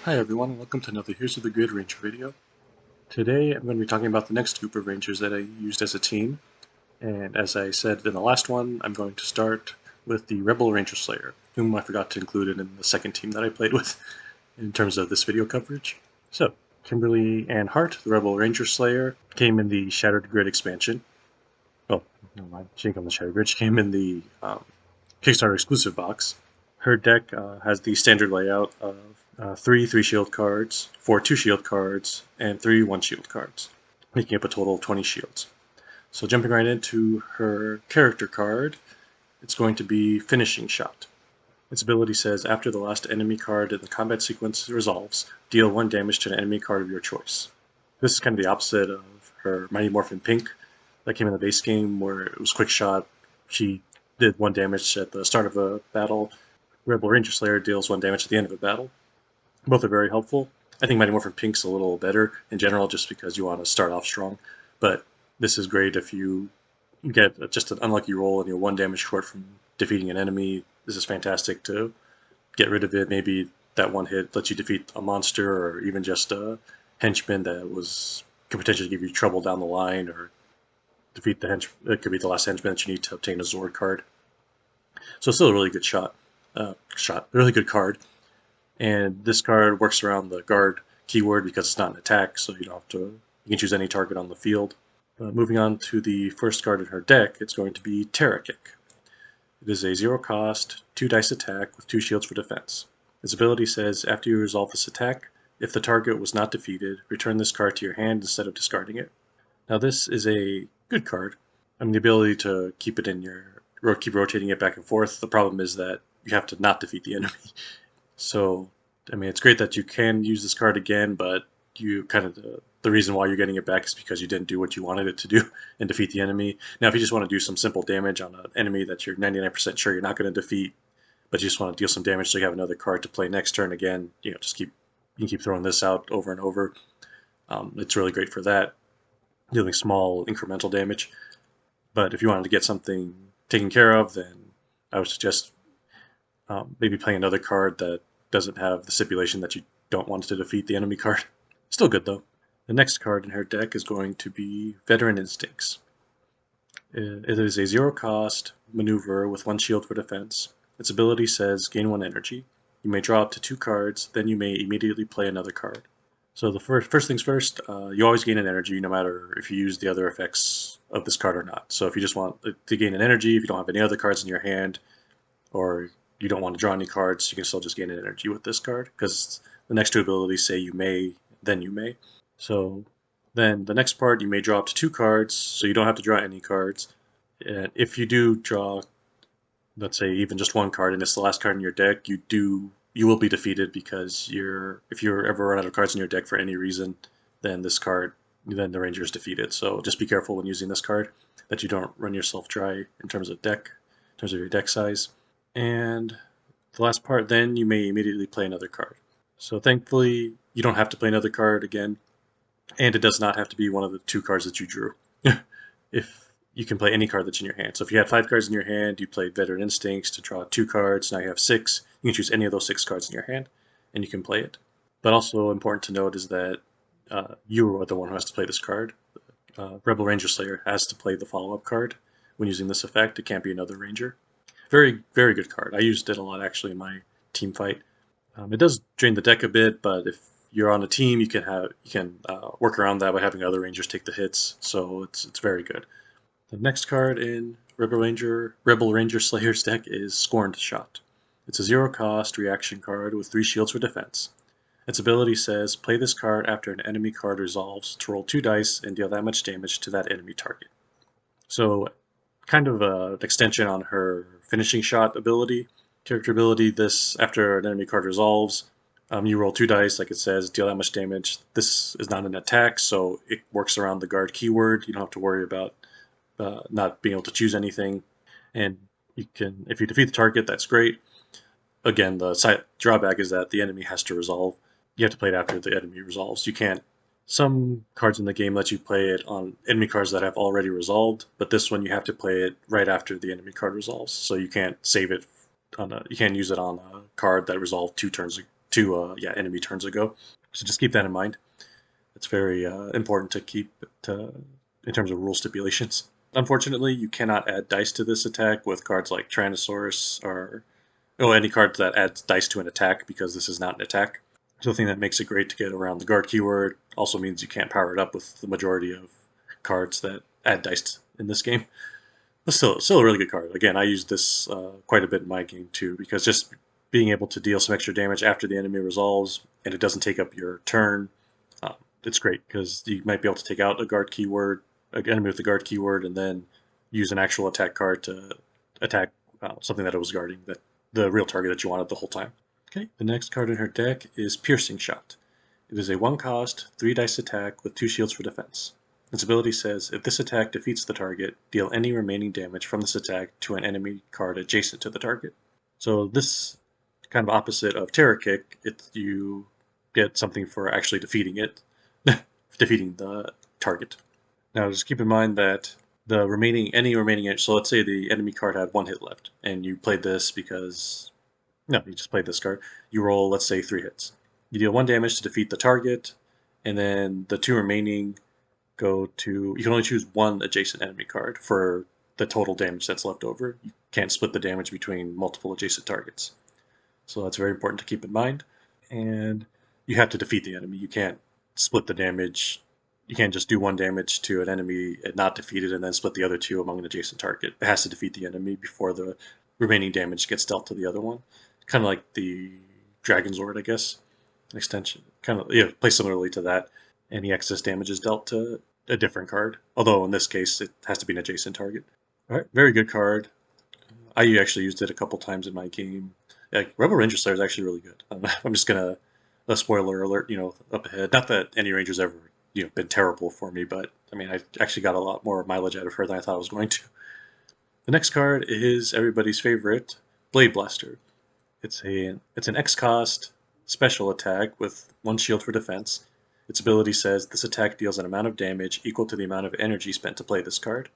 Hi everyone, and welcome to another Here's of the Grid Ranger video. Today I'm going to be talking about the next group of Rangers that I used as a team, and as I said in the last one, I'm going to start with the Rebel Ranger Slayer, whom I forgot to include in the second team that I played with in terms of this video coverage. So, Kimberly and Hart, the Rebel Ranger Slayer, came in the Shattered Grid expansion. Oh, no mind, she didn't come in the Shattered Grid, she came in the Kickstarter exclusive box. Her deck has the standard layout of 3 shield cards, 4 2 shield cards, and 3 1 shield cards, making up a total of 20 shields. So jumping right into her character card, it's going to be Finishing Shot. Its ability says, after the last enemy card in the combat sequence resolves, deal 1 damage to an enemy card of your choice. This is kind of the opposite of her Mighty Morphin Pink that came in the base game, where it was quick shot. She did 1 damage at the start of a battle. Rebel Ranger Slayer deals 1 damage at the end of a battle. Both are very helpful. I think Mighty Morphin Pink's a little better in general, just because you want to start off strong. But this is great if you get just an unlucky roll and you're 1 damage short from defeating an enemy. This is fantastic to get rid of it. Maybe that one hit lets you defeat a monster, or even just a henchman that could potentially give you trouble down the line, or defeat the henchman. It could be the last henchman that you need to obtain a Zord card. So it's still a really good really good card. And this card works around the guard keyword because it's not an attack, so you can choose any target on the field. Moving on to the first card in her deck, it's going to be Terra Kick. It is a 0 cost, 2 dice attack with 2 shields for defense. Its ability says, after you resolve this attack, if the target was not defeated, return this card to your hand instead of discarding it. Now this is a good card. I mean, the ability to keep rotating it back and forth. The problem is that you have to not defeat the enemy. So, I mean, it's great that you can use this card again, but the reason why you're getting it back is because you didn't do what you wanted it to do and defeat the enemy. Now, if you just want to do some simple damage on an enemy that you're 99% sure you're not going to defeat, but you just want to deal some damage so you have another card to play next turn again, you can keep throwing this out over and over. It's really great for that, dealing small incremental damage. But if you wanted to get something taken care of, then I would suggest maybe playing another card that doesn't have the stipulation that you don't want to defeat the enemy card. Still good, though. The next card in her deck is going to be Veteran Instincts. It is a 0 cost maneuver with 1 shield for defense. Its ability says, gain 1 energy. You may draw up to 2 cards, then you may immediately play another card. So the first things first, you always gain an energy no matter if you use the other effects of this card or not. So if you just want to gain an energy, if you don't have any other cards in your hand, or you don't want to draw any cards, you can still just gain an energy with this card, because the next 2 abilities say you may, then you may. So then the next part, you may draw up to 2 cards, so you don't have to draw any cards. And if you do draw, let's say, even just 1 card, and it's the last card in your deck, you will be defeated, because if you're ever run out of cards in your deck for any reason, then then the Ranger is defeated. So just be careful when using this card that you don't run yourself dry in terms of your deck size. And the last part, then you may immediately play another card. So thankfully, you don't have to play another card again, and it does not have to be one of the 2 cards that you drew. If you can play any card that's in your hand. So if you had 5 cards in your hand, you played Veteran Instincts to draw 2 cards, now you have 6, you can choose any of those 6 cards in your hand, and you can play it. But also important to note is that you are the one who has to play this card. Rebel Ranger Slayer has to play the follow-up card when using this effect. It can't be another Ranger. Very, very good card. I used it a lot, actually, in my team fight. It does drain the deck a bit, but if you're on a team, you can work around that by having other Rangers take the hits, so it's very good. The next card in Rebel Ranger Slayer's deck is Scorned Shot. It's a 0 cost reaction card with 3 shields for defense. Its ability says, play this card after an enemy card resolves to roll 2 dice and deal that much damage to that enemy target. So kind of an extension on her Finishing Shot character ability. This, after an enemy card resolves, you roll 2 dice, like it says, deal that much damage. This is not an attack, so it works around the guard keyword. You don't have to worry about not being able to choose anything. And if you defeat the target, that's great. Again, the side drawback is that the enemy has to resolve. You have to play it after the enemy resolves. You can't. Some cards in the game let you play it on enemy cards that have already resolved, but this one you have to play it right after the enemy card resolves. So you can't save it you can't use it on a card that resolved 2 yeah, enemy turns ago. So just keep that in mind. It's very important to keep in terms of rule stipulations. Unfortunately, you cannot add dice to this attack with cards like Tyrannosaurus or any card that adds dice to an attack, because this is not an attack. So the thing that makes it great to get around the guard keyword also means you can't power it up with the majority of cards that add dice in this game. But still a really good card. Again, I use this quite a bit in my game too, because just being able to deal some extra damage after the enemy resolves and it doesn't take up your turn, it's great because you might be able to take out a guard keyword, an enemy with the guard keyword, and then use an actual attack card to attack something that it was guarding, that the real target that you wanted the whole time. Okay, the next card in her deck is Piercing Shot. It is a 1-cost, 3-dice attack with 2 shields for defense. Its ability says, if this attack defeats the target, deal any remaining damage from this attack to an enemy card adjacent to the target. So this kind of opposite of Terror Kick, you get something for actually defeating it, defeating the target. Now just keep in mind that any remaining, so let's say the enemy card had 1 hit left, and you played this because, no, you just played this card. You roll, let's say, 3 hits. You deal 1 damage to defeat the target, and then the 2 remaining go to, you can only choose 1 adjacent enemy card for the total damage that's left over. You can't split the damage between multiple adjacent targets. So that's very important to keep in mind. And you have to defeat the enemy. You can't split the damage. You can't just do 1 damage to an enemy and not defeat it and then split the other 2 among an adjacent target. It has to defeat the enemy before the remaining damage gets dealt to the other one. Kind of like the Dragon Zord, I guess. An extension. Kind of, yeah, plays similarly to that. Any excess damage is dealt to a different card. Although in this case, it has to be an adjacent target. All right, very good card. I actually used it a couple times in my game. Like, Rebel Ranger Slayer is actually really good. I'm just gonna, a spoiler alert, up ahead. Not that any Ranger's ever, been terrible for me, but I mean, I actually got a lot more mileage out of her than I thought I was going to. The next card is everybody's favorite, Blade Blaster. It's an X-cost special attack with 1 shield for defense. Its ability says this attack deals an amount of damage equal to the amount of energy spent to play this card.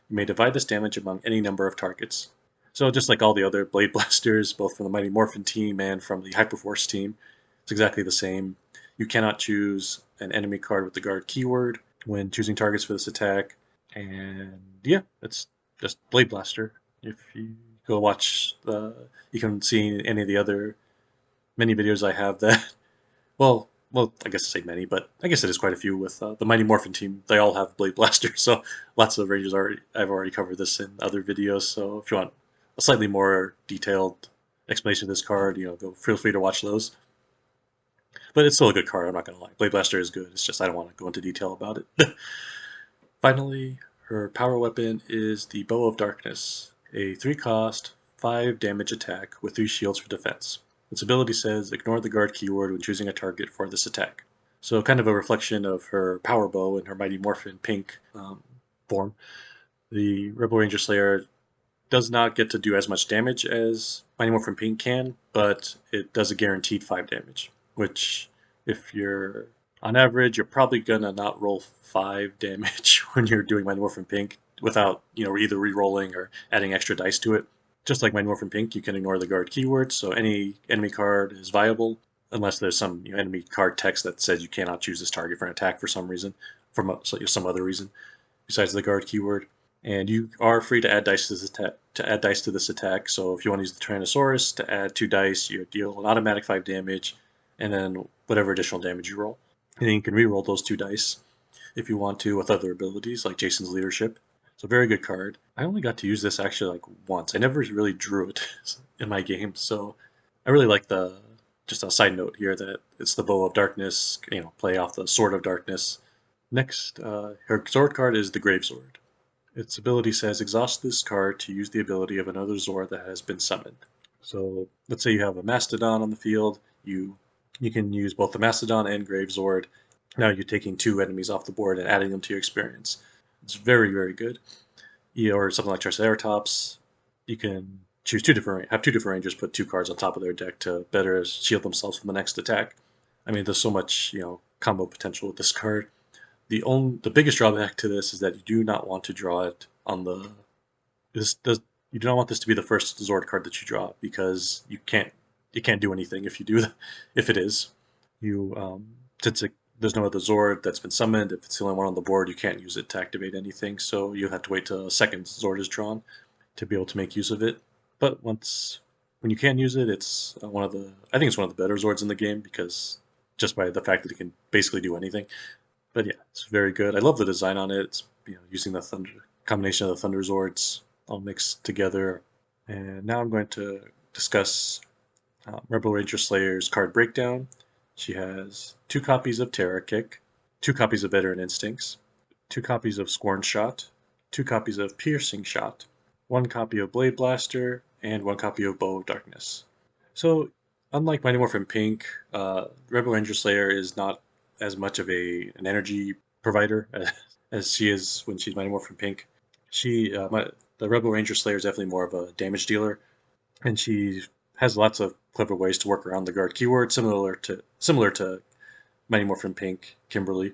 You may divide this damage among any number of targets. So just like all the other Blade Blasters, both from the Mighty Morphin team and from the Hyperforce team, it's exactly the same. You cannot choose an enemy card with the guard keyword when choosing targets for this attack. And yeah, it's just Blade Blaster. If you go watch you can see any of the other many videos I have that, well, I guess I say many, but I guess it is quite a few with the Mighty Morphin team. They all have Blade Blaster, so lots of Rangers I've already covered this in other videos. So if you want a slightly more detailed explanation of this card, feel free to watch those. But it's still a good card, I'm not going to lie. Blade Blaster is good, it's just I don't want to go into detail about it. Finally, her power weapon is the Bow of Darkness, a 3-cost, 5 damage attack with 3 shields for defense. Its ability says ignore the guard keyword when choosing a target for this attack. So kind of a reflection of her power bow in her Mighty Morphin pink form. The Rebel Ranger Slayer does not get to do as much damage as Mighty Morphin Pink can, but it does a guaranteed 5 damage, which if you're on average, you're probably gonna not roll 5 damage when you're doing Mighty Morphin Pink without, either re-rolling or adding extra dice to it. Just like Mighty Morphin Pink, you can ignore the guard keyword, so any enemy card is viable, unless there's some enemy card text that says you cannot choose this target for an attack for some reason, for some other reason, besides the guard keyword. And you are free to add dice to this attack. So if you want to use the Tyrannosaurus to add 2 dice, you deal an automatic 5 damage, and then whatever additional damage you roll. And then you can re-roll those 2 dice if you want to with other abilities like Jason's Leadership. So very good card. I only got to use this actually like once. I never really drew it in my game, so I really like just a side note here that it's the Bow of Darkness, play off the Sword of Darkness. Next, her sword card is the Grave Zord. Its ability says exhaust this card to use the ability of another Zord that has been summoned. So let's say you have a Mastodon on the field, you can use both the Mastodon and Grave Zord. Now you're taking 2 enemies off the board and adding them to your experience. It's very, very good. Or something like Triceratops, you can choose 2 different rangers put 2 cards on top of their deck to better shield themselves from the next attack. I mean, there's so much combo potential with this card. The biggest drawback to this is that you do not want to draw it on you do not want this to be the first Zord card that you draw, because you can't it can't do anything if you do if it is. Since there's no other Zord that's been summoned, if it's the only one on the board, you can't use it to activate anything. So you'll have to wait till a second Zord is drawn to be able to make use of it. But when you can use it, it's I think it's one of the better Zords in the game because just by the fact that it can basically do anything. But yeah, it's very good. I love the design on it. It's using the thunder combination of the Thunder Zords all mixed together. And now I'm going to discuss Rebel Ranger Slayer's card breakdown. She has 2 copies of Terror Kick, 2 copies of Veteran Instincts, 2 copies of Scorn Shot, 2 copies of Piercing Shot, 1 copy of Blade Blaster, and 1 copy of Bow of Darkness. So, unlike Mighty Morphin Pink, Rebel Ranger Slayer is not as much of an energy provider as she is when she's Mighty Morphin Pink. The Rebel Ranger Slayer is definitely more of a damage dealer, and she has lots of clever ways to work around the guard keyword, similar to Mighty Morphin Pink, Kimberly.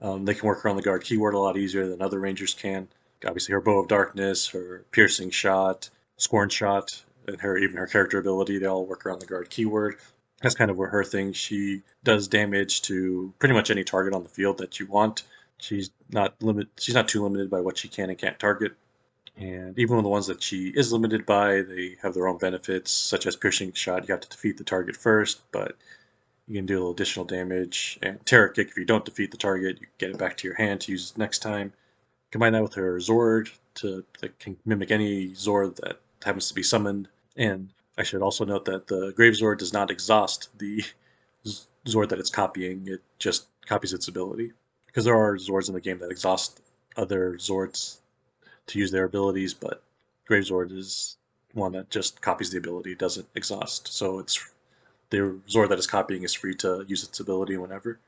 They can work around the guard keyword a lot easier than other Rangers can. Obviously, her Bow of Darkness, her Piercing Shot, Scorn Shot, and even her character ability, they all work around the guard keyword. That's kind of where her thing. She does damage to pretty much any target on the field that you want. She's not too limited by what she can and can't target. And even the ones that she is limited by, they have their own benefits, such as Piercing Shot. You have to defeat the target first, but you can do a little additional damage. And Terror Kick, if you don't defeat the target, you get it back to your hand to use next time. Combine that with her Zord that can mimic any Zord that happens to be summoned. And I should also note that the Grave Zord does not exhaust the Zord that it's copying. It just copies its ability. Because there are Zords in the game that exhaust other Zords to use their abilities, but Grave Zord is one that just copies the ability, doesn't exhaust. So it's the Zord that is copying is free to use its ability whenever.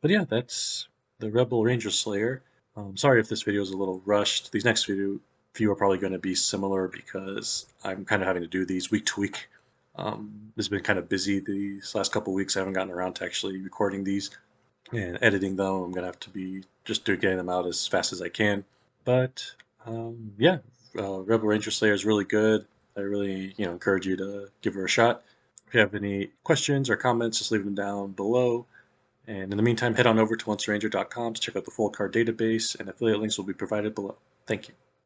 But yeah, that's the Rebel Ranger Slayer. Sorry if this video is a little rushed. These next few are probably going to be similar because I'm kind of having to do these week to week. It's been kind of busy these last couple weeks. I haven't gotten around to actually recording these and editing them. I'm going to have to be just getting them out as fast as I can. But yeah, Rebel Ranger Slayer is really good. I really encourage you to give her a shot. If you have any questions or comments, just leave them down below. And in the meantime, head on over to OnceRanger.com to check out the full card database, and affiliate links will be provided below. Thank you.